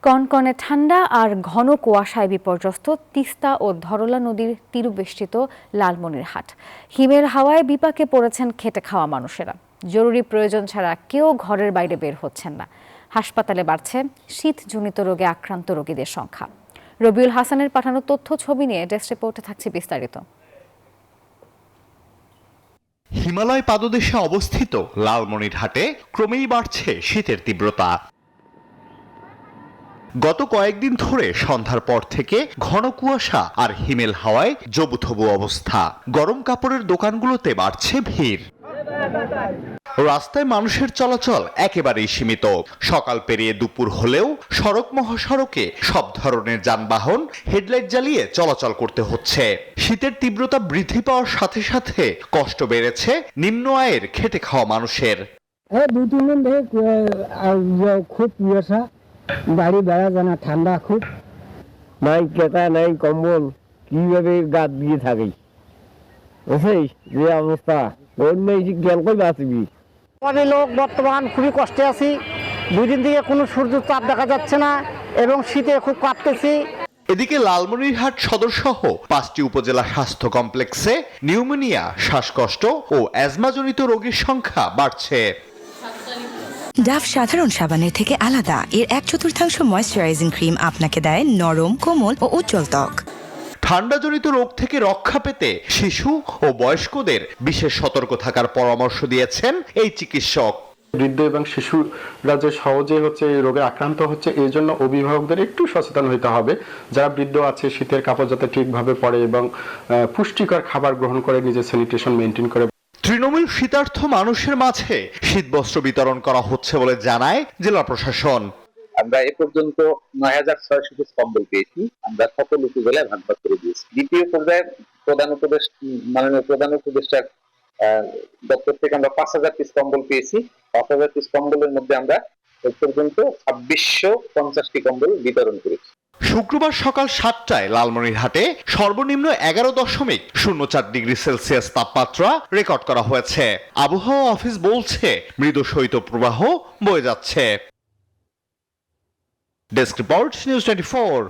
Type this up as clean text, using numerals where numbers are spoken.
কনকনে ঠান্ডা আর ঘন কুয়াশায় বিপর্যস্ত তিস্তা ও ধরলা নদীর তীরবেষ্টিত লালমনিরহাট। হিমেল হাওয়ায় বিপাকে পড়েছেন খেটে খাওয়া মানুষেরা। জরুরি প্রয়োজন ছাড়া কেউ ঘরের বাইরে বের হচ্ছেন না। হাসপাতালে বাড়ছে শীতজনিত রোগে আক্রান্ত রোগীদের সংখ্যা। রবিউল হাসানের পাঠানো তথ্য ছবি নিয়ে ডেস্ক রিপোর্টে থাকছে বিস্তারিত। হিমালয় পাদদেশে অবস্থিত লালমনিরহাটে ক্রমেই বাড়ছে শীতের তীব্রতা। গত কয়েকদিন ধরে সন্ধ্যার পর থেকে ঘন কুয়াশা আর হিমেল হাওয়ায় জবুথবু অবস্থা। গরম কাপড়ের দোকানগুলোতে বাড়ছে ভিড়। রাস্তায় মানুষের চলাচল একেবারেই সীমিত। সকাল পেরিয়ে দুপুর হলেও সড়ক মহাসড়কে সব ধরনের যানবাহন হেডলাইট জ্বালিয়ে চলাচল করতে হচ্ছে। শীতের তীব্রতা বৃদ্ধি পাওয়ার সাথে সাথে কষ্ট বেড়েছে নিম্ন আয়ের খেটে খাওয়া মানুষের। দুই তিন দিন ধরে খুব কুয়াশা, বাড়ি বেড়া জানা, ঠান্ডা খুব, নাই কেতা নাই কম্বল, কিভাবে গাছ দিয়ে থাকি বুঝছিস যে অবস্থা, ওর নেই জ্ঞান করে বাঁচবি। আমাদের লোক বর্তমান খুবই কষ্টে আছি। 2 দিন থেকে কোনো সূর্য তাপ দেখা যাচ্ছে না এবং শীতে খুব কাঁপতেছি। এদিকে লালমনিরহাট সদর সহ 5টি উপজেলা স্বাস্থ্য কমপ্লেক্সে নিউমোনিয়া, শ্বাসকষ্ট ও অ্যাজমাজনিত রোগীর সংখ্যা বাড়ছে। ডাভ সাধারণ সাবানের থেকে আলাদা। এর 1/4 ময়েশ্চারাইজিং ক্রিম আপনাকে দেয় নরম, কোমল ও উজ্জ্বল ত্বক। ঠান্ডাজনিত রোগ থেকে রক্ষা পেতে শিশু ও বয়স্কদের বিশেষ সতর্ক থাকার পরামর্শ দিয়েছেন এই চিকিৎসক। বৃদ্ধ এবং শিশুরা যে সহজে এই রোগে আক্রান্ত হচ্ছে, এই জন্য অভিভাবকদের একটু সচেতন হতে হবে। যারা বৃদ্ধ আছে শীতের কাপড় যাতে ঠিকভাবে পরে এবং পুষ্টিকর খাবার গ্রহণ করে নিজের স্যানিটেশন মেনটেন করে। তৃণমূল শীতার্থ মানুষের মাঝে শীতবস্ত্র বিতরণ করা হচ্ছে বলে জানায় জেলা প্রশাসন। আমরা এ পর্যন্ত ৯,৬০০ পিস কম্বল পেয়েছি। আমরা সকল উপজেলায় ভাগ করে দিয়েছি। দ্বিতীয় পর্যায়ে মাননীয় প্রধান উপদেষ্টার দপ্তর থেকে আমরা 5,000 পিস কম্বল পেয়েছি। 5,000 পিস কম্বলের মধ্যে আমরা এ পর্যন্ত ২৬৫০টি কম্বল বিতরণ করেছি। শুক্রবার সকাল 7টায় লালমনিরহাটে সর্বনিম্ন 11.04 ডিগ্রি সেলসিয়াস তাপমাত্রা রেকর্ড করা হয়েছে। আবহাওয়া অফিস বলছে মৃদু শৈত্যপ্রবাহ বয়ে যাচ্ছে। Desk report, news 24।